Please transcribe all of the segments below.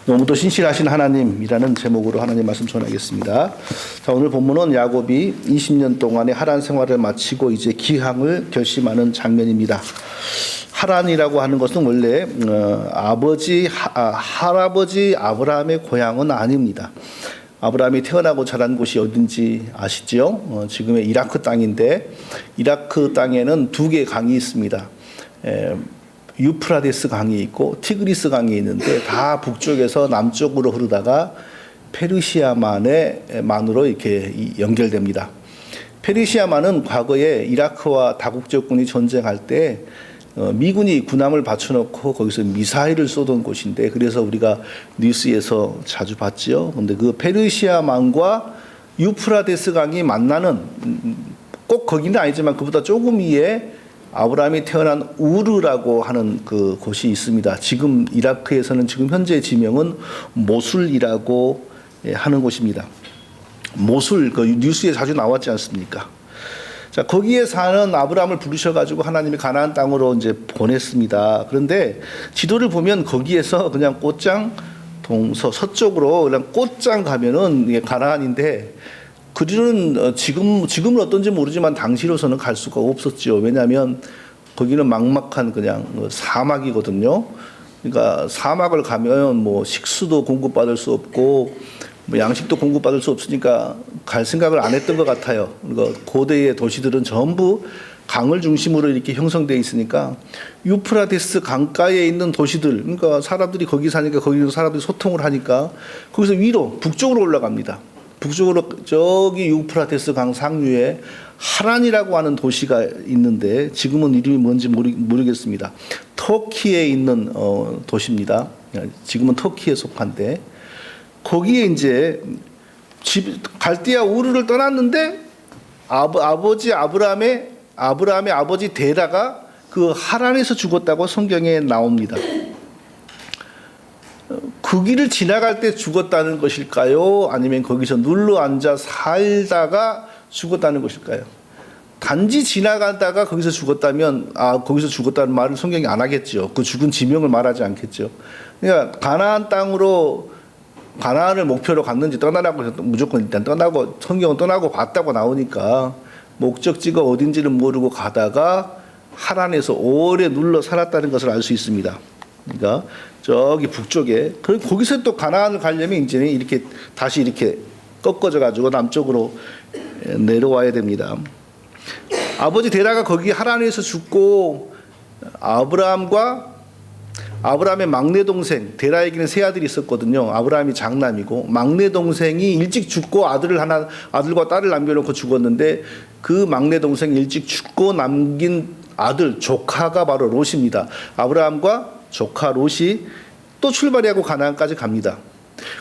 너무도 신실하신 하나님이라는 제목으로 하나님 말씀 전하겠습니다. 자, 오늘 본문은 야곱이 20년 동안의 하란 생활을 마치고 이제 귀향을 결심하는 장면입니다. 하란이라고 하는 것은 원래 할아버지 아브라함의 고향은 아닙니다. 아브라함이 태어나고 자란 곳이 어딘지 아시죠? 지금의 이라크 땅인데, 이라크 땅에는 두 개의 강이 있습니다. 유프라데스 강이 있고 티그리스 강이 있는데, 다 북쪽에서 남쪽으로 흐르다가 페르시아만으로 이렇게 연결됩니다. 페르시아만은 과거에 이라크와 다국적군이 전쟁할 때 미군이 군함을 받쳐놓고 거기서 미사일을 쏘던 곳인데, 그래서 우리가 뉴스에서 자주 봤죠. 근데 그 페르시아만과 유프라데스 강이 만나는, 꼭 거기는 아니지만 그보다 조금 위에 아브라함이 태어난 우르라고 하는 그 곳이 있습니다. 지금 이라크에서는 지금 현재 지명은 모술이라고 하는 곳입니다. 모술, 그 뉴스에 자주 나왔지 않습니까? 자, 거기에 사는 아브라함을 부르셔가지고 하나님이 가나안 땅으로 이제 보냈습니다. 그런데 지도를 보면 거기에서 그냥 꽃장 서쪽으로 그냥 꽃장 가면은 이게 가나안인데, 그들은 지금은 어떤지 모르지만 당시로서는 갈 수가 없었죠. 왜냐하면 거기는 막막한 그냥 사막이거든요. 그러니까 사막을 가면 뭐 식수도 공급받을 수 없고 뭐 양식도 공급받을 수 없으니까 갈 생각을 안 했던 것 같아요. 그러니까 고대의 도시들은 전부 강을 중심으로 이렇게 형성되어 있으니까 유프라데스 강가에 있는 도시들, 그러니까 사람들이 거기 사니까 거기서 사람들이 소통을 하니까 거기서 위로 북쪽으로 올라갑니다. 북쪽으로 저기 유프라데스 강 상류에 하란이라고 하는 도시가 있는데, 지금은 이름이 뭔지 모르겠습니다. 터키에 있는 도시입니다. 지금은 터키에 속한데, 거기에 이제 갈대아 우르를 떠났는데 아브라함의 아버지 데라가 그 하란에서 죽었다고 성경에 나옵니다. 그 길을 지나갈 때 죽었다는 것일까요? 아니면 거기서 눌러 앉아 살다가 죽었다는 것일까요? 단지 지나가다가 거기서 죽었다면, 거기서 죽었다는 말을 성경이 안 하겠죠. 그 죽은 지명을 말하지 않겠죠. 그러니까 가나안을 목표로 갔는지 떠나라고 해서 무조건 일단 떠나고, 성경은 떠나고 갔다고 나오니까 목적지가 어딘지는 모르고 가다가 하란에서 오래 눌러 살았다는 것을 알 수 있습니다. 그러니까 저기 북쪽에, 거기서 또 가나안을 가려면 이제는 이렇게 다시 이렇게 꺾어져 가지고 남쪽으로 내려와야 됩니다. 아버지 데라가 거기 하란에서 죽고, 아브라함의 막내 동생 데라에게는 세 아들이 있었거든요. 아브라함이 장남이고, 막내 동생이 일찍 죽고 아들과 딸을 남겨놓고 죽었는데, 그 막내 동생이 일찍 죽고 남긴 아들 조카가 바로 롯입니다. 아브라함과 조카 롯이 또 출발하고 가나안까지 갑니다.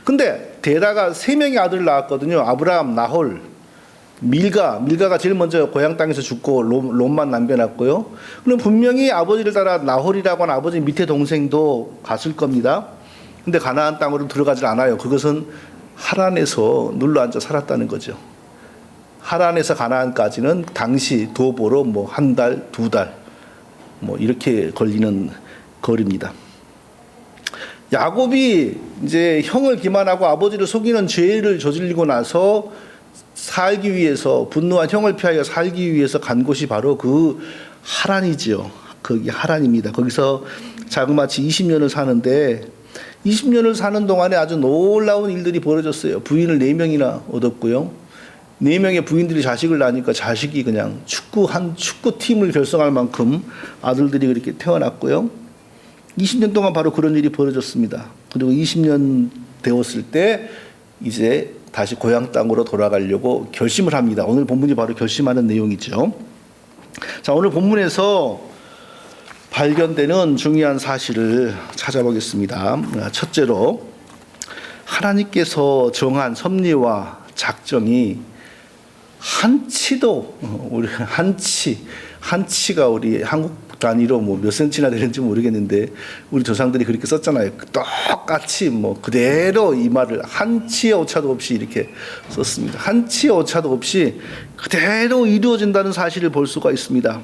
근데 데라가 세 명의 아들을 낳았거든요. 아브라함, 나홀, 밀가가 제일 먼저 고향 땅에서 죽고 롯만 남겨놨고요. 그럼 분명히 아버지를 따라 나홀이라고 하는 아버지 밑에 동생도 갔을 겁니다. 근데 가나안 땅으로 들어가질 않아요. 그것은 하란에서 눌러앉아 살았다는 거죠. 하란에서 가나안까지는 당시 도보로 뭐 한 달, 두 달 뭐 이렇게 걸리는 거리입니다. 야곱이 이제 형을 기만하고 아버지를 속이는 죄를 저질리고 나서 살기 위해서, 분노한 형을 피하여 살기 위해서 간 곳이 바로 그 하란이지요. 거기 하란입니다. 거기서 자그마치 20년을 사는데, 20년을 사는 동안에 아주 놀라운 일들이 벌어졌어요. 부인을 4명이나 얻었고요. 4명의 부인들이 자식을 낳으니까 자식이 그냥 축구팀을 결성할 만큼 아들들이 그렇게 태어났고요. 20년 동안 바로 그런 일이 벌어졌습니다. 그리고 20년 되었을 때 이제 다시 고향 땅으로 돌아가려고 결심을 합니다. 오늘 본문이 바로 결심하는 내용이죠. 자, 오늘 본문에서 발견되는 중요한 사실을 찾아보겠습니다. 첫째로, 하나님께서 정한 섭리와 작정이 한치가 우리 한국 단위로 뭐 몇 센치나 되는지 모르겠는데, 우리 조상들이 그렇게 썼잖아요. 똑같이 뭐 그대로 이 말을 한치의 오차도 없이 이렇게 썼습니다. 한치의 오차도 없이 그대로 이루어진다는 사실을 볼 수가 있습니다.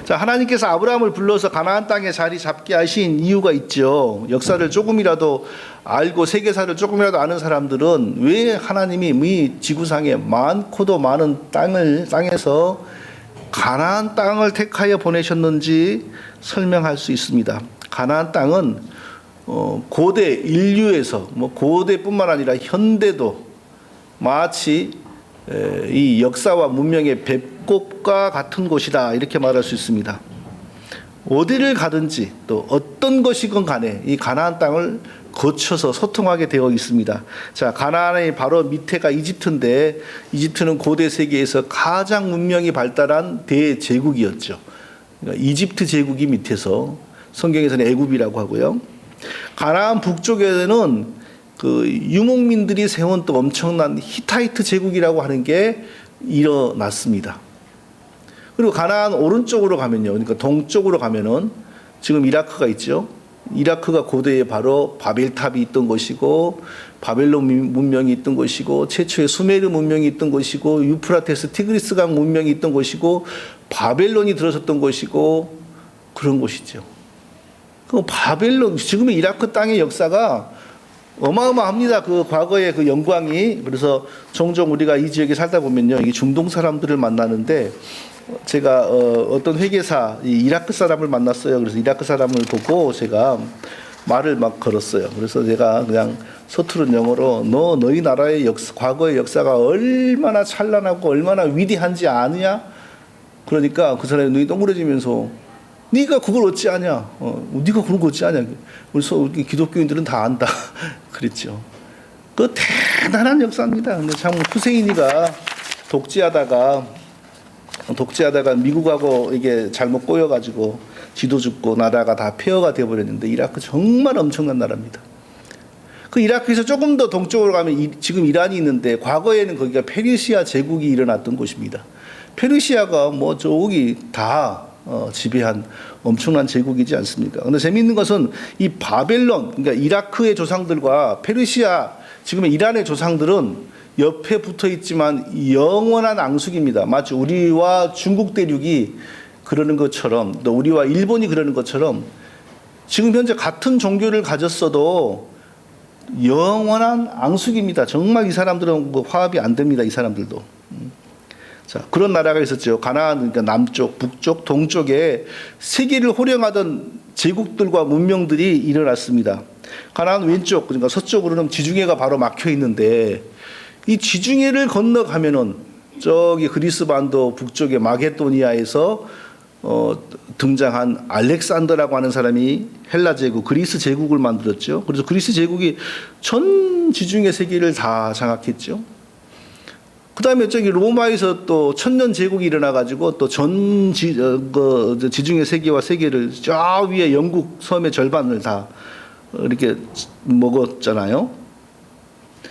자, 하나님께서 아브라함을 불러서 가나안 땅에 자리 잡게 하신 이유가 있죠. 역사를 조금이라도 알고 세계사를 조금이라도 아는 사람들은 왜 하나님이 이 지구상에 많고도 많은 땅에서 가나안 땅을 택하여 보내셨는지 설명할 수 있습니다. 가나안 땅은 고대 인류에서 고대뿐만 아니라 현대도 마치 이 역사와 문명의 배꼽과 같은 곳이다 이렇게 말할 수 있습니다. 어디를 가든지 또 어떤 것이건 간에 이 가나안 땅을 거쳐서 소통하게 되어 있습니다. 자, 가나안의 바로 밑에가 이집트인데 이집트는 고대 세계에서 가장 문명이 발달한 대제국이었죠. 그러니까 이집트 제국이 밑에서 성경에서는 애굽이라고 하고요. 가나안 북쪽에는 그 유목민들이 세운 또 엄청난 히타이트 제국이라고 하는 게 일어났습니다. 그리고 가나안 오른쪽으로 가면요, 그러니까 동쪽으로 가면은 지금 이라크가 있죠. 이라크가 고대에 바로 바벨탑이 있던 것이고 바벨론 문명이 있던 것이고 최초의 수메르 문명이 있던 것이고 유프라테스 티그리스강 문명이 있던 것이고 바벨론이 들어섰던 것이고 그런 곳이죠. 그 바벨론 지금의 이라크 땅의 역사가 어마어마합니다. 그 과거의 그 영광이. 그래서 종종 우리가 이 지역에 살다 보면요, 이 중동 사람들을 만나는데 제가 어떤 회계사 이라크 사람을 만났어요. 그래서 이라크 사람을 보고 제가 말을 막 걸었어요. 그래서 제가 그냥 서투른 영어로 너희 나라의 과거의 역사가 얼마나 찬란하고 얼마나 위대한지 아느냐? 그러니까 그 사람이 눈이 동그래지면서 네가 그걸 어찌 아냐? 네가 그런 거 어찌 아냐? 그래서 우리 기독교인들은 다 안다. 그랬죠. 그 대단한 역사입니다. 근데 참 후세인이가 독재하다가 미국하고 이게 잘못 꼬여가지고 지도 죽고 나라가 다 폐허가 되어버렸는데 이라크 정말 엄청난 나라입니다. 그 이라크에서 조금 더 동쪽으로 가면 지금 이란이 있는데 과거에는 거기가 페르시아 제국이 일어났던 곳입니다. 페르시아가 저기 다 지배한 엄청난 제국이지 않습니까? 그런데 재미있는 것은 이 바벨론, 그러니까 이라크의 조상들과 페르시아, 지금의 이란의 조상들은 옆에 붙어 있지만 영원한 앙숙입니다. 마치 우리와 중국 대륙이 그러는 것처럼 또 우리와 일본이 그러는 것처럼 지금 현재 같은 종교를 가졌어도 영원한 앙숙입니다. 정말 이 사람들은 화합이 안 됩니다. 이 사람들도. 자, 그런 나라가 있었죠. 가나안, 그러니까 남쪽, 북쪽, 동쪽에 세계를 호령하던 제국들과 문명들이 일어났습니다. 가나안 왼쪽, 그러니까 서쪽으로는 지중해가 바로 막혀 있는데 이 지중해를 건너가면은 저기 그리스 반도 북쪽의 마게도니아에서 등장한 알렉산더라고 하는 사람이 헬라 제국, 그리스 제국을 만들었죠. 그래서 그리스 제국이 전 지중해 세계를 다 장악했죠. 그 다음에 저기 로마에서 또 천년 제국이 일어나가지고 또 전 지중해 세계와 세계를 저 위에 영국 섬의 절반을 다 이렇게 먹었잖아요.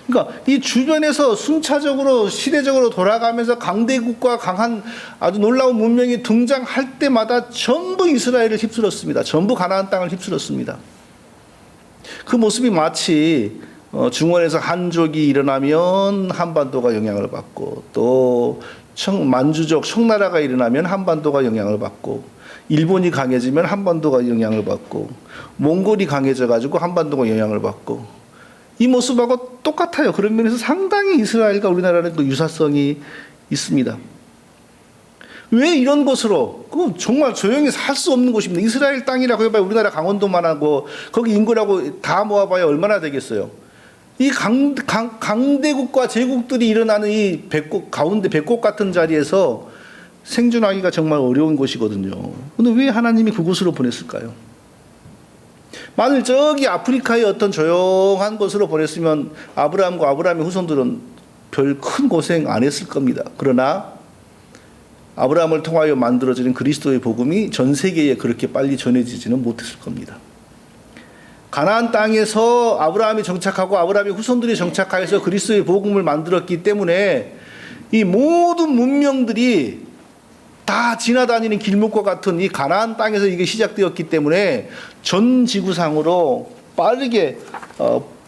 그러니까 이 주변에서 순차적으로 시대적으로 돌아가면서 강대국과 강한 아주 놀라운 문명이 등장할 때마다 전부 이스라엘을 휩쓸었습니다. 전부 가나안 땅을 휩쓸었습니다. 그 모습이 마치 중원에서 한족이 일어나면 한반도가 영향을 받고 또 만주족 청나라가 일어나면 한반도가 영향을 받고 일본이 강해지면 한반도가 영향을 받고 몽골이 강해져 가지고 한반도가 영향을 받고 이 모습하고 똑같아요. 그런 면에서 상당히 이스라엘과 우리나라는 또 유사성이 있습니다. 왜 이런 곳으로? 정말 조용히 살 수 없는 곳입니다. 이스라엘 땅이라고 해봐야 우리나라 강원도만 하고 거기 인구라고 다 모아봐야 얼마나 되겠어요. 이 강대국과 제국들이 일어나는 이 가운데 배꼽 같은 자리에서 생존하기가 정말 어려운 곳이거든요. 그런데 왜 하나님이 그곳으로 보냈을까요? 만일 저기 아프리카의 어떤 조용한 곳으로 보냈으면 아브라함과 아브라함의 후손들은 별 큰 고생 안 했을 겁니다. 그러나 아브라함을 통하여 만들어지는 그리스도의 복음이 전 세계에 그렇게 빨리 전해지지는 못했을 겁니다. 가나안 땅에서 아브라함이 정착하고 아브라함의 후손들이 정착하여서 그리스도의 복음을 만들었기 때문에 이 모든 문명들이 다 지나다니는 길목과 같은 이 가나안 땅에서 이게 시작되었기 때문에 전 지구상으로 빠르게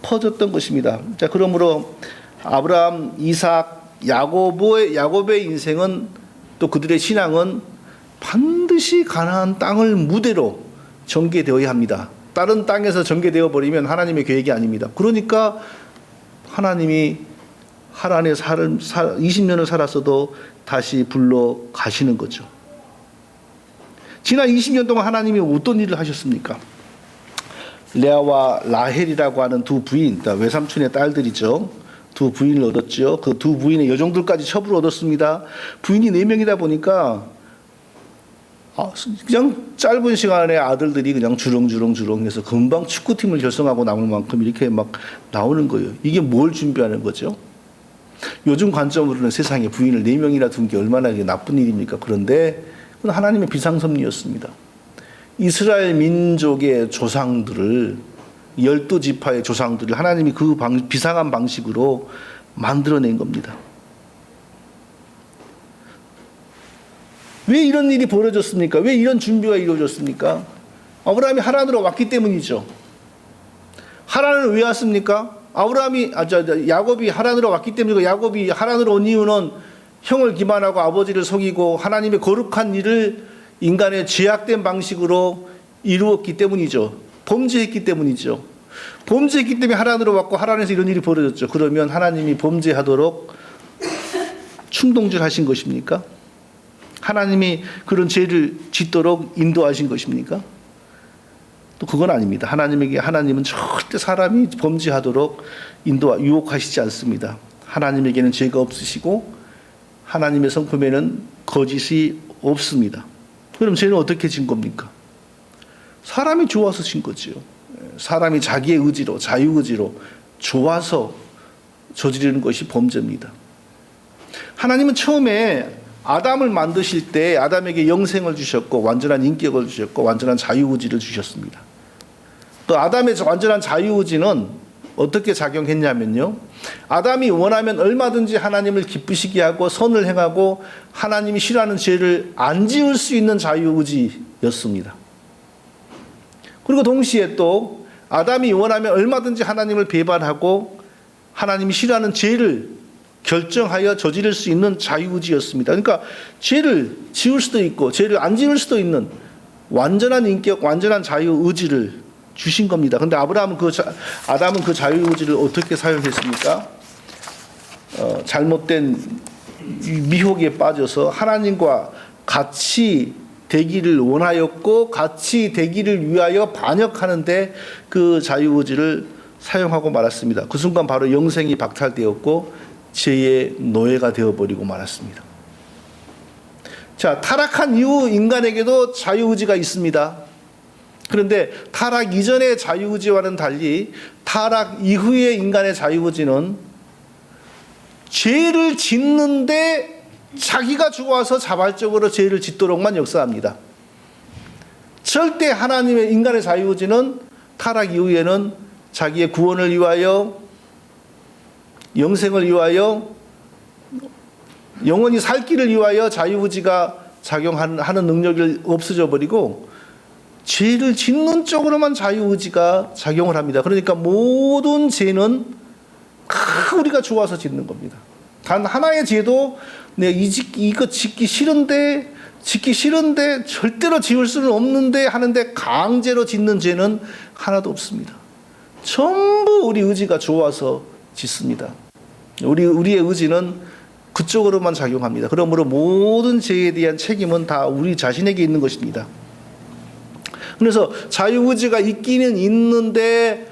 퍼졌던 것입니다. 자, 그러므로 아브라함, 이삭, 야곱의 인생은 또 그들의 신앙은 반드시 가나안 땅을 무대로 전개되어야 합니다. 다른 땅에서 전개되어 버리면 하나님의 계획이 아닙니다. 그러니까 하나님이 하란에 20년을 살았어도 다시 불러 가시는 거죠. 지난 20년 동안 하나님이 어떤 일을 하셨습니까? 레아와 라헬이라고 하는 두 부인, 외삼촌의 딸들이죠. 두 부인을 얻었죠. 그 두 부인의 여종들까지 첩을 얻었습니다. 부인이 4명이다 보니까 그냥 짧은 시간에 아들들이 그냥 주렁주렁 해서 금방 축구팀을 결성하고 남을 만큼 이렇게 막 나오는 거예요. 이게 뭘 준비하는 거죠? 요즘 관점으로는 세상에 부인을 4명이나 둔 게 얼마나 나쁜 일입니까? 그런데 그건 하나님의 비상섭리였습니다. 이스라엘 민족의 조상들을 12지파의 조상들을 하나님이 그 비상한 방식으로 만들어낸 겁니다. 왜 이런 일이 벌어졌습니까? 왜 이런 준비가 이루어졌습니까? 아브라함이 하란으로 왔기 때문이죠. 하란을 왜 왔습니까? 야곱이 하란으로 왔기 때문이고, 야곱이 하란으로 온 이유는 형을 기만하고 아버지를 속이고 하나님의 거룩한 일을 인간의 죄악된 방식으로 이루었기 때문이죠. 범죄했기 때문이죠. 범죄했기 때문에 하란으로 왔고 하란에서 이런 일이 벌어졌죠. 그러면 하나님이 범죄하도록 충동질 하신 것입니까? 하나님이 그런 죄를 짓도록 인도하신 것입니까? 또 그건 아닙니다. 하나님은 절대 사람이 범죄하도록 유혹하시지 않습니다. 하나님에게는 죄가 없으시고 하나님의 성품에는 거짓이 없습니다. 그럼 죄는 어떻게 진 겁니까? 사람이 좋아서 진 거지요. 사람이 자기의 의지로, 자유의지로 좋아서 저지르는 것이 범죄입니다. 하나님은 처음에 아담을 만드실 때 아담에게 영생을 주셨고 완전한 인격을 주셨고 완전한 자유의지를 주셨습니다. 또 아담의 완전한 자유의지는 어떻게 작용했냐면요. 아담이 원하면 얼마든지 하나님을 기쁘시게 하고 선을 행하고 하나님이 싫어하는 죄를 안 지을 수 있는 자유의지였습니다. 그리고 동시에 또 아담이 원하면 얼마든지 하나님을 배반하고 하나님이 싫어하는 죄를 결정하여 저지를 수 있는 자유의지였습니다. 그러니까 죄를 지을 수도 있고 죄를 안 지을 수도 있는 완전한 인격, 완전한 자유의지를 주신 겁니다. 그런데 아담은 그 자유의지를 어떻게 사용했습니까? 잘못된 미혹에 빠져서 하나님과 같이 되기를 원하였고 같이 되기를 위하여 반역하는데 그 자유의지를 사용하고 말았습니다. 그 순간 바로 영생이 박탈되었고 죄의 노예가 되어버리고 말았습니다. 자, 타락한 이후 인간에게도 자유의지가 있습니다. 그런데 타락 이전의 자유의지와는 달리 타락 이후의 인간의 자유의지는 죄를 짓는데 자기가 좋아서 자발적으로 죄를 짓도록만 역사합니다. 절대 하나님의 인간의 자유의지는 타락 이후에는 자기의 구원을 위하여 영생을 위하여 영원히 살 길을 위하여 자유의지가 작용하는 능력이 없어져 버리고 죄를 짓는 쪽으로만 자유의지가 작용을 합니다. 그러니까 모든 죄는 우리가 좋아서 짓는 겁니다. 단 하나의 죄도 이거 짓기 싫은데 절대로 지을 수는 없는데 하는데 강제로 짓는 죄는 하나도 없습니다. 전부 우리 의지가 좋아서 짓습니다. 우리의 의지는 그쪽으로만 작용합니다. 그러므로 모든 죄에 대한 책임은 다 우리 자신에게 있는 것입니다. 그래서 자유의지가 있기는 있는데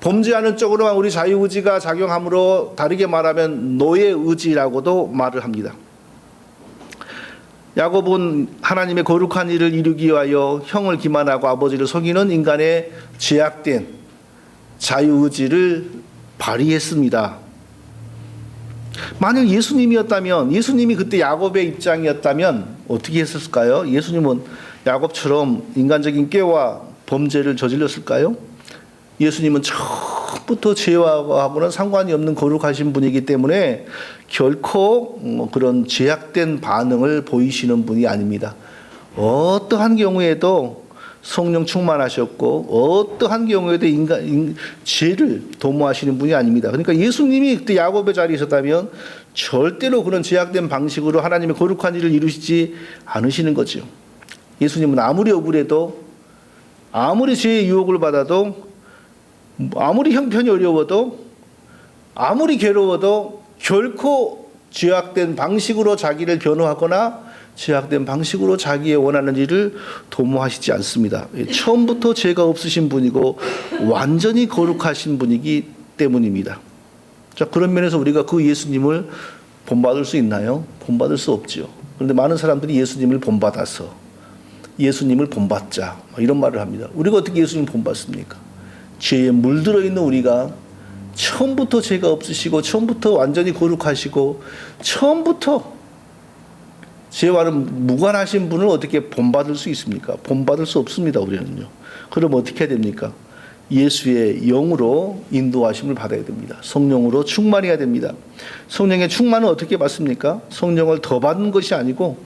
범죄하는 쪽으로만 우리 자유의지가 작용하므로 다르게 말하면 노예의지라고도 말을 합니다. 야곱은 하나님의 거룩한 일을 이루기 위하여 형을 기만하고 아버지를 속이는 인간의 죄악된 자유의지를 발휘했습니다. 만일 예수님이 그때 야곱의 입장이었다면 어떻게 했을까요? 예수님은 야곱처럼 인간적인 꾀와 범죄를 저질렀을까요? 예수님은 처음부터 죄와는 상관이 없는 거룩하신 분이기 때문에 결코 그런 죄악된 반응을 보이시는 분이 아닙니다. 어떠한 경우에도 성령 충만하셨고 어떠한 경우에도 죄를 도모하시는 분이 아닙니다. 그러니까 예수님이 그때 야곱의 자리에 있었다면 절대로 그런 제약된 방식으로 하나님의 거룩한 일을 이루시지 않으시는 거죠. 예수님은 아무리 억울해도, 아무리 죄의 유혹을 받아도, 아무리 형편이 어려워도, 아무리 괴로워도 결코 죄악된 방식으로 자기를 변호하거나 죄악된 방식으로 자기의 원하는 일을 도모하시지 않습니다. 처음부터 죄가 없으신 분이고 완전히 거룩하신 분이기 때문입니다. 자, 그런 면에서 우리가 그 예수님을 본받을 수 있나요? 본받을 수 없죠. 그런데 많은 사람들이 예수님을 본받아서 예수님을 본받자 이런 말을 합니다. 우리가 어떻게 예수님을 본받습니까? 죄에 물들어 있는 우리가 처음부터 죄가 없으시고 처음부터 완전히 거룩하시고 처음부터 죄와는 무관하신 분을 어떻게 본받을 수 있습니까? 본받을 수 없습니다. 우리는요. 그럼 어떻게 해야 됩니까? 예수의 영으로 인도하심을 받아야 됩니다. 성령으로 충만해야 됩니다. 성령의 충만은 어떻게 받습니까? 성령을 더 받는 것이 아니고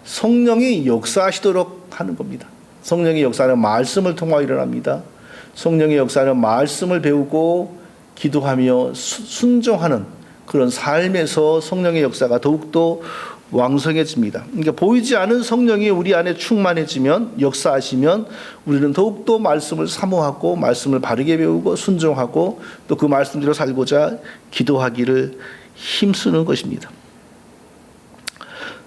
성령이 역사하시도록 하는 겁니다. 성령의 역사는 말씀을 통하여 일어납니다. 성령의 역사는 말씀을 배우고 기도하며 순종하는 그런 삶에서 성령의 역사가 더욱더 왕성해집니다. 그러니까 보이지 않은 성령이 우리 안에 충만해지면, 역사하시면 우리는 더욱더 말씀을 사모하고 말씀을 바르게 배우고 순종하고 또 그 말씀대로 살고자 기도하기를 힘쓰는 것입니다.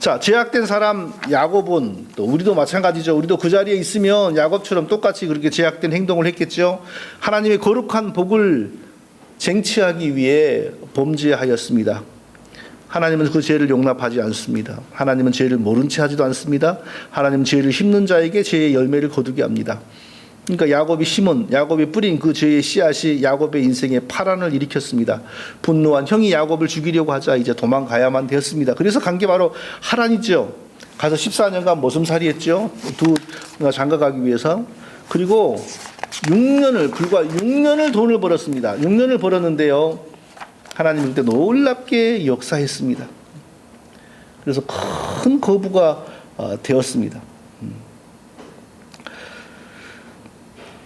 자, 제약된 사람 야곱은 또 우리도 마찬가지죠. 우리도 그 자리에 있으면 야곱처럼 똑같이 그렇게 제약된 행동을 했겠죠. 하나님의 거룩한 복을 쟁취하기 위해 범죄하였습니다. 하나님은 그 죄를 용납하지 않습니다. 하나님은 죄를 모른 채 하지도 않습니다. 하나님은 죄를 심는 자에게 죄의 열매를 거두게 합니다. 그러니까 야곱이 뿌린 그 죄의 씨앗이 야곱의 인생에 파란을 일으켰습니다. 분노한 형이 야곱을 죽이려고 하자 이제 도망가야만 되었습니다. 그래서 간 게 바로 하란이죠. 가서 14년간 모섬살이 했죠. 두 장가가기 위해서. 그리고 불과 6년을 돈을 벌었습니다. 6년을 벌었는데요. 하나님은 그때 놀랍게 역사했습니다. 그래서 큰 거부가 되었습니다.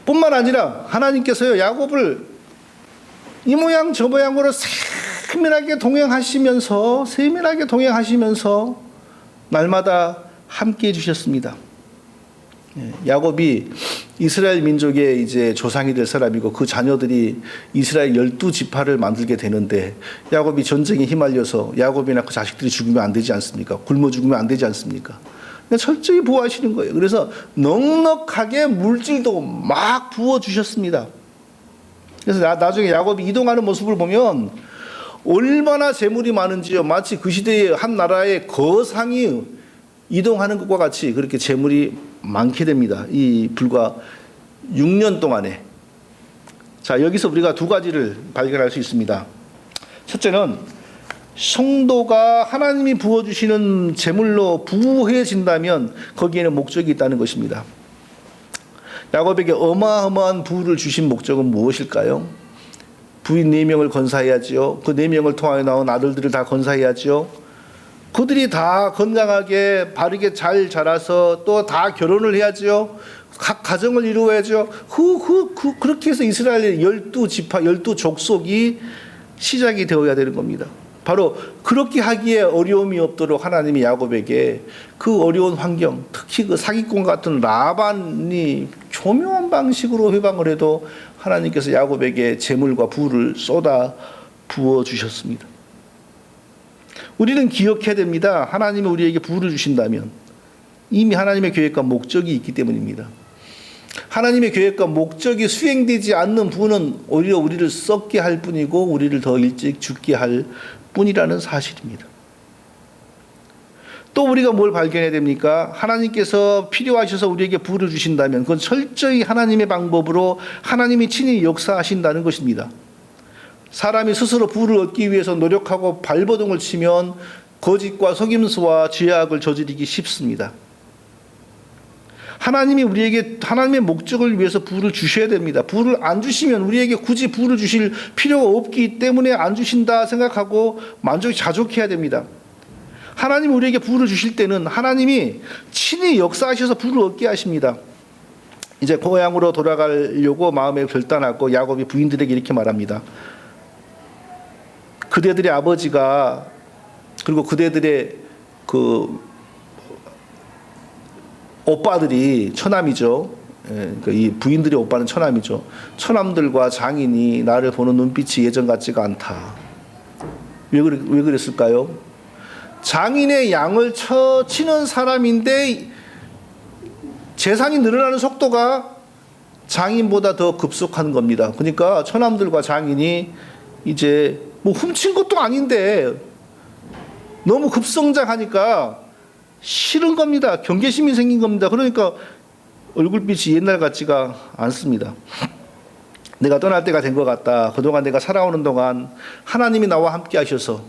뿐만 아니라 하나님께서요 야곱을 이 모양 저 모양으로 세밀하게 동행하시면서 날마다 함께 해주셨습니다. 야곱이 이스라엘 민족의 이제 조상이 될 사람이고 그 자녀들이 이스라엘 12지파를 만들게 되는데 야곱이 전쟁에 휘말려서 야곱이나 그 자식들이 죽으면 안 되지 않습니까? 굶어 죽으면 안 되지 않습니까? 철저히 보호하시는 거예요. 그래서 넉넉하게 물질도 막 부어주셨습니다. 그래서 나중에 야곱이 이동하는 모습을 보면 얼마나 재물이 많은지요. 마치 그 시대의 한 나라의 거상이 이동하는 것과 같이 그렇게 재물이 많게 됩니다. 이 불과 6년 동안에. 자, 여기서 우리가 두 가지를 발견할 수 있습니다. 첫째는 성도가 하나님이 부어주시는 재물로 부유해진다면 거기에는 목적이 있다는 것입니다. 야곱에게 어마어마한 부를 주신 목적은 무엇일까요? 부인 4명을 건사해야지요. 그 4명을 통하여 나온 아들들을 다 건사해야지요. 그들이 다 건강하게 바르게 잘 자라서 또 다 결혼을 해야지요. 각 가정을 이루어야죠. 그렇게 해서 이스라엘의 12지파, 12족속이 시작이 되어야 되는 겁니다. 바로 그렇게 하기에 어려움이 없도록 하나님이 야곱에게 그 어려운 환경, 특히 그 사기꾼 같은 라반이 교묘한 방식으로 회방을 해도 하나님께서 야곱에게 재물과 부를 쏟아 부어주셨습니다. 우리는 기억해야 됩니다. 하나님이 우리에게 부를 주신다면 이미 하나님의 계획과 목적이 있기 때문입니다. 하나님의 계획과 목적이 수행되지 않는 부는 오히려 우리를 썩게 할 뿐이고 우리를 더 일찍 죽게 할 뿐이라는 사실입니다. 또 우리가 뭘 발견해야 됩니까? 하나님께서 필요하셔서 우리에게 부를 주신다면 그건 철저히 하나님의 방법으로 하나님이 친히 역사하신다는 것입니다. 사람이 스스로 부를 얻기 위해서 노력하고 발버둥을 치면 거짓과 속임수와 죄악을 저지르기 쉽습니다. 하나님이 우리에게 하나님의 목적을 위해서 부를 주셔야 됩니다. 부를 안 주시면 우리에게 굳이 부를 주실 필요가 없기 때문에 안 주신다 생각하고 자족해야 됩니다. 하나님이 우리에게 부를 주실 때는 하나님이 친히 역사하셔서 부를 얻게 하십니다. 이제 고향으로 돌아가려고 마음에 결단하고 야곱이 부인들에게 이렇게 말합니다. 그대들의 아버지가 그리고 그대들의 그 오빠들이 처남이죠. 이 부인들의 오빠는 처남이죠. 처남들과 장인이 나를 보는 눈빛이 예전 같지가 않다. 왜 그랬을까요? 장인의 양을 치는 사람인데 재산이 늘어나는 속도가 장인보다 더 급속한 겁니다. 그러니까 처남들과 장인이 이제 뭐 훔친 것도 아닌데 너무 급성장하니까 싫은 겁니다. 경계심이 생긴 겁니다. 그러니까 얼굴빛이 옛날 같지가 않습니다. 내가 떠날 때가 된 것 같다. 그동안 내가 살아오는 동안 하나님이 나와 함께 하셔서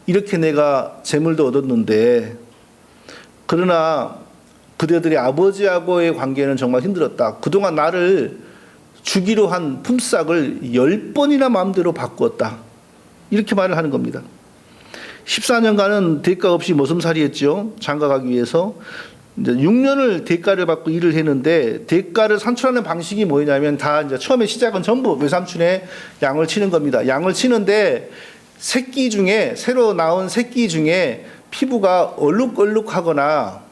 이렇게 내가 재물도 얻었는데 그러나 그대들의 아버지하고의 관계는 정말 힘들었다. 그동안 나를 주기로 한 품삯을 10번이나 마음대로 바꾸었다. 이렇게 말을 하는 겁니다. 14년간은 대가 없이 머슴살이했죠. 장가가기 위해서. 이제 6년을 대가를 받고 일을 했는데 대가를 산출하는 방식이 뭐냐면 다 이제 처음에 시작은 전부 외삼촌의 양을 치는 겁니다. 양을 치는데 새끼 중에 새로 나온 새끼 중에 피부가 얼룩얼룩하거나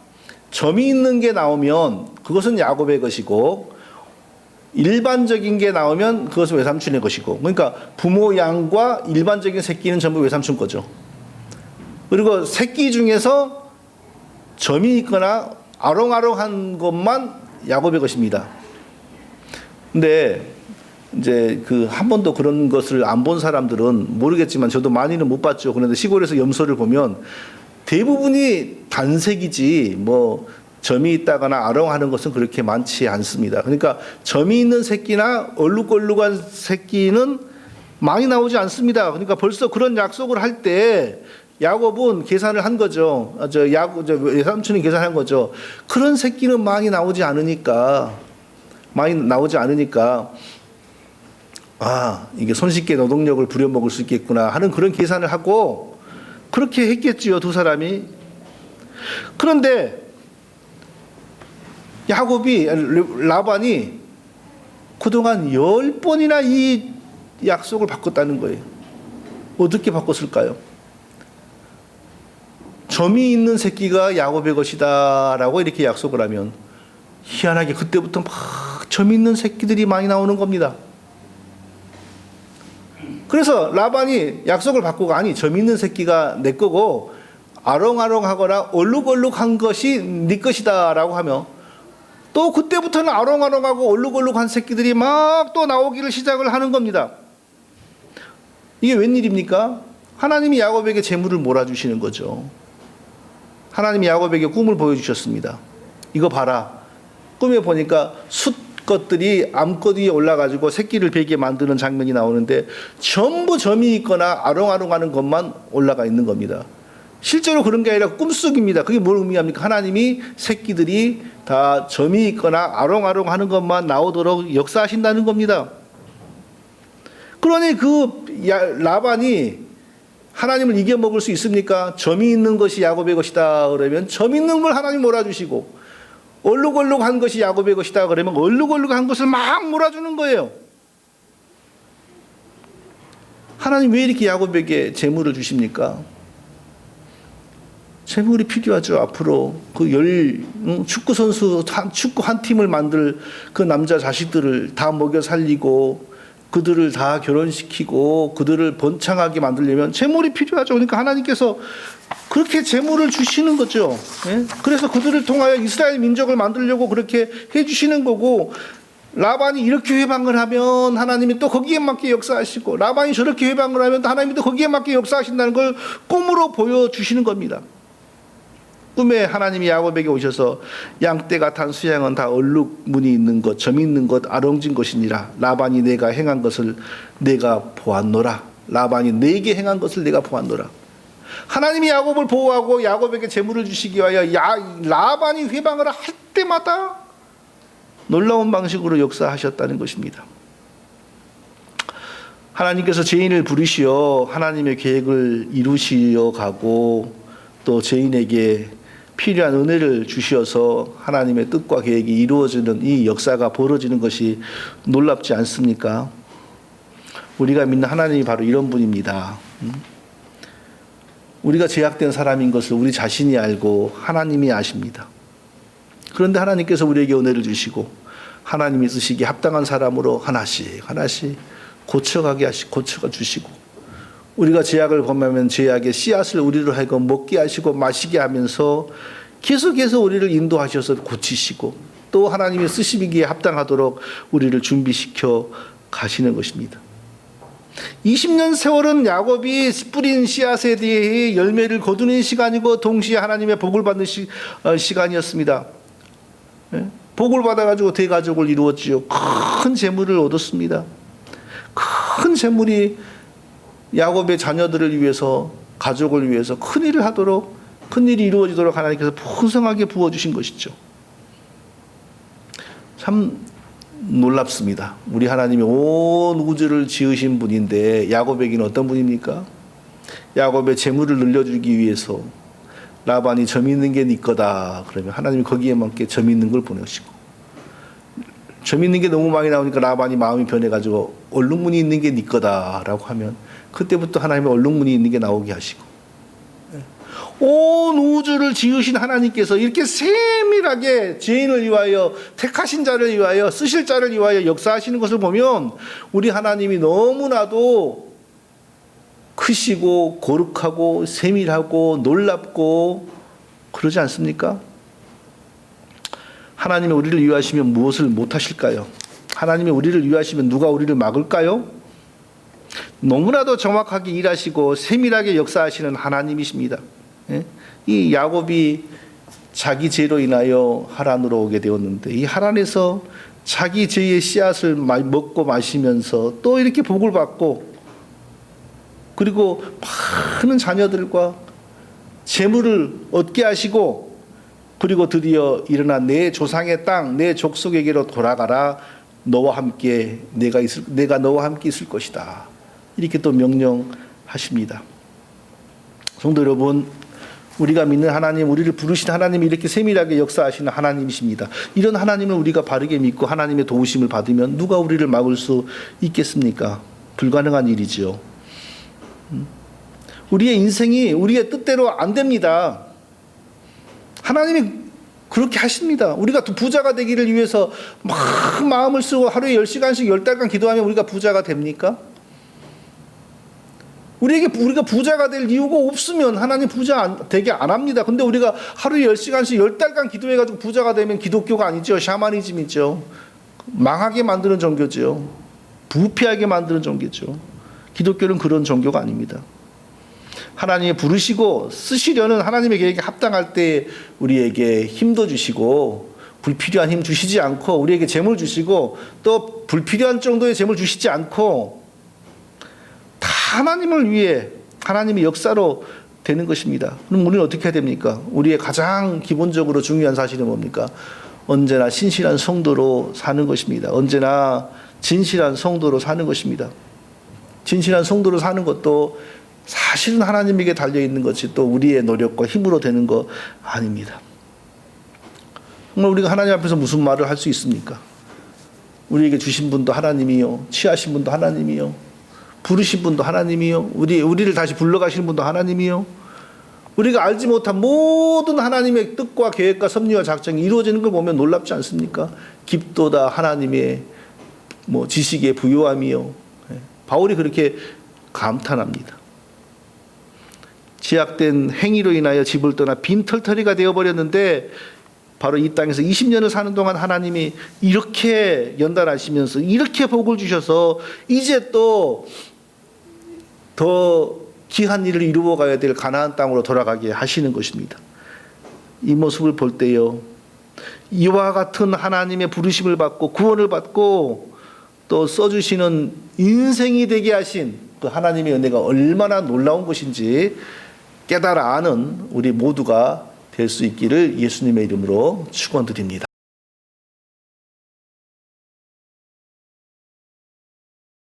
점이 있는 게 나오면 그것은 야곱의 것이고 일반적인 게 나오면 그것은 외삼촌의 것이고 그러니까 부모 양과 일반적인 새끼는 전부 외삼촌 거죠. 그리고 새끼 중에서 점이 있거나 아롱아롱한 것만 야곱의 것입니다. 근데 이제 그 한 번도 그런 것을 안 본 사람들은 모르겠지만 저도 많이는 못 봤죠. 그런데 시골에서 염소를 보면 대부분이 단색이지 뭐 점이 있다거나 아롱하는 것은 그렇게 많지 않습니다. 그러니까 점이 있는 새끼나 얼룩얼룩한 새끼는 많이 나오지 않습니다. 그러니까 벌써 그런 약속을 할 때 야곱은 계산을 한 거죠. 외삼촌이 계산한 거죠. 그런 새끼는 많이 나오지 않으니까 이게 손쉽게 노동력을 부려먹을 수 있겠구나 하는 그런 계산을 하고 그렇게 했겠지요, 두 사람이. 그런데 라반이 그동안 10번이나 이 약속을 바꿨다는 거예요. 어떻게 바꿨을까요? 점이 있는 새끼가 야곱의 것이다 라고 이렇게 약속을 하면 희한하게 그때부터 막 점이 있는 새끼들이 많이 나오는 겁니다. 그래서 라반이 약속을 바꾸고 아니 점 있는 새끼가 내 거고 아롱아롱하거나 얼룩얼룩한 것이 네 것이다 라고 하며 또 그때부터는 아롱아롱하고 얼룩얼룩한 새끼들이 막 또 나오기를 시작을 하는 겁니다. 이게 웬일입니까? 하나님이 야곱에게 재물을 몰아주시는 거죠. 하나님이 야곱에게 꿈을 보여주셨습니다. 이거 봐라. 꿈에 보니까 숫 것들이 암컷 위에 올라가지고 새끼를 베게 만드는 장면이 나오는데 전부 점이 있거나 아롱아롱하는 것만 올라가 있는 겁니다. 실제로 그런 게 아니라 꿈속입니다. 그게 뭘 의미합니까? 하나님이 새끼들이 다 점이 있거나 아롱아롱하는 것만 나오도록 역사하신다는 겁니다. 그러니 라반이 하나님을 이겨먹을 수 있습니까? 점이 있는 것이 야곱의 것이다 그러면 점 있는 걸 하나님 몰아주시고 얼룩얼룩한 것이 야곱의 것이다 그러면 얼룩얼룩한 것을 막 몰아주는 거예요. 하나님 왜 이렇게 야곱에게 재물을 주십니까? 재물이 필요하죠. 앞으로 축구 선수 축구 한 팀을 만들 그 남자 자식들을 다 먹여 살리고 그들을 다 결혼시키고 그들을 번창하게 만들려면 재물이 필요하죠. 그러니까 하나님께서 그렇게 재물을 주시는 거죠. 예? 그래서 그들을 통하여 이스라엘 민족을 만들려고 그렇게 해주시는 거고 라반이 이렇게 회방을 하면 하나님이 또 거기에 맞게 역사하시고 라반이 저렇게 회방을 하면 하나님이 또 거기에 맞게 역사하신다는 걸 꿈으로 보여주시는 겁니다. 꿈에 하나님이 야곱에게 오셔서 양떼가 탄 수양은 다 얼룩무늬 있는 것, 점 있는 것, 아롱진 것이니라. 라반이 내가 행한 것을 내가 보았노라. 라반이 내게 행한 것을 내가 보았노라. 하나님이 야곱을 보호하고 야곱에게 재물을 주시기 위하여 라반이 회방을 할 때마다 놀라운 방식으로 역사하셨다는 것입니다. 하나님께서 죄인을 부르시어 하나님의 계획을 이루시어 가고 또 죄인에게 필요한 은혜를 주시어서 하나님의 뜻과 계획이 이루어지는 이 역사가 벌어지는 것이 놀랍지 않습니까? 우리가 믿는 하나님이 바로 이런 분입니다. 우리가 죄악된 사람인 것을 우리 자신이 알고 하나님이 아십니다. 그런데 하나님께서 우리에게 은혜를 주시고 하나님이 쓰시기에 합당한 사람으로 하나씩 고쳐가게 고쳐가 주시고, 우리가 죄악을 범하면 죄악의 씨앗을 우리로 하여금 먹게 하시고 마시게 하면서 계속해서 우리를 인도하셔서 고치시고, 또 하나님이 쓰시기에 합당하도록 우리를 준비시켜 가시는 것입니다. 20년 세월은 야곱이 뿌린 씨앗에 대해 열매를 거두는 시간이고 동시에 하나님의 복을 받는 시간이었습니다. 복을 받아가지고 대가족을 이루었지요. 큰 재물을 얻었습니다. 큰 재물이 야곱의 자녀들을 위해서, 가족을 위해서 큰 일을 하도록, 큰 일이 이루어지도록 하나님께서 풍성하게 부어주신 것이죠. 참 놀랍습니다. 우리 하나님이 온 우주를 지으신 분인데 야곱에게는 어떤 분입니까? 야곱의 재물을 늘려주기 위해서 라반이 점 있는 게 네 거다 그러면 하나님이 거기에 맞게 점 있는 걸 보내시고, 점 있는 게 너무 많이 나오니까 라반이 마음이 변해가지고 얼룩무늬 있는 게 네 거다라고 하면 그때부터 하나님의 얼룩무늬 있는 게 나오게 하시고, 온 우주를 지으신 하나님께서 이렇게 세밀하게 죄인을 위하여, 택하신 자를 위하여, 쓰실 자를 위하여 역사하시는 것을 보면 우리 하나님이 너무나도 크시고 거룩하고 세밀하고 놀랍고 그러지 않습니까? 하나님이 우리를 위하시면 무엇을 못하실까요? 하나님이 우리를 위하시면 누가 우리를 막을까요? 너무나도 정확하게 일하시고 세밀하게 역사하시는 하나님이십니다. 이 야곱이 자기 죄로 인하여 하란으로 오게 되었는데, 이 하란에서 자기 죄의 씨앗을 먹고 마시면서 또 이렇게 복을 받고, 그리고 많은 자녀들과 재물을 얻게 하시고, 그리고 드디어 일어나 내 조상의 땅, 내 족속에게로 돌아가라. 너와 함께 내가 너와 함께 있을 것이다. 이렇게 또 명령하십니다. 성도 여러분, 우리가 믿는 하나님, 우리를 부르신 하나님이 이렇게 세밀하게 역사하시는 하나님이십니다. 이런 하나님을 우리가 바르게 믿고 하나님의 도우심을 받으면 누가 우리를 막을 수 있겠습니까? 불가능한 일이지요. 우리의 인생이 우리의 뜻대로 안 됩니다. 하나님이 그렇게 하십니다. 우리가 부자가 되기를 위해서 막 마음을 쓰고 하루에 10시간씩 10달간 기도하면 우리가 부자가 됩니까? 우리가 부자가 될 이유가 없으면 하나님 부자 되게 안 합니다. 근데 우리가 하루에 10시간씩 10달간 기도해가지고 부자가 되면 기독교가 아니죠. 샤머니즘이죠. 망하게 만드는 종교죠. 부패하게 만드는 종교죠. 기독교는 그런 종교가 아닙니다. 하나님이 부르시고 쓰시려는 하나님의 계획에 합당할 때 우리에게 힘도 주시고, 불필요한 힘 주시지 않고, 우리에게 재물 주시고, 또 불필요한 정도의 재물 주시지 않고, 다 하나님을 위해 하나님의 역사로 되는 것입니다. 그럼 우리는 어떻게 해야 됩니까? 우리의 가장 기본적으로 중요한 사실은 뭡니까? 언제나 신실한 성도로 사는 것입니다. 언제나 진실한 성도로 사는 것입니다. 진실한 성도로 사는 것도 사실은 하나님에게 달려있는 것이 또 우리의 노력과 힘으로 되는 거 아닙니다. 정말 우리가 하나님 앞에서 무슨 말을 할 수 있습니까? 우리에게 주신 분도 하나님이요, 취하신 분도 하나님이요, 부르신 분도 하나님이요, 우리를 다시 불러가시는 분도 하나님이요, 우리가 알지 못한 모든 하나님의 뜻과 계획과 섭리와 작정이 이루어지는 걸 보면 놀랍지 않습니까? 깊도다 하나님의 지식의 부요함이요. 바울이 그렇게 감탄합니다. 제약된 행위로 인하여 집을 떠나 빈털터리가 되어버렸는데, 바로 이 땅에서 20년을 사는 동안 하나님이 이렇게 연단하시면서 이렇게 복을 주셔서 이제 또 더 귀한 일을 이루어 가야 될 가나안 땅으로 돌아가게 하시는 것입니다. 이 모습을 볼 때요, 이와 같은 하나님의 부르심을 받고 구원을 받고 또 써주시는 인생이 되게 하신 그 하나님의 은혜가 얼마나 놀라운 것인지 깨달아 아는 우리 모두가 될 수 있기를 예수님의 이름으로 축원드립니다.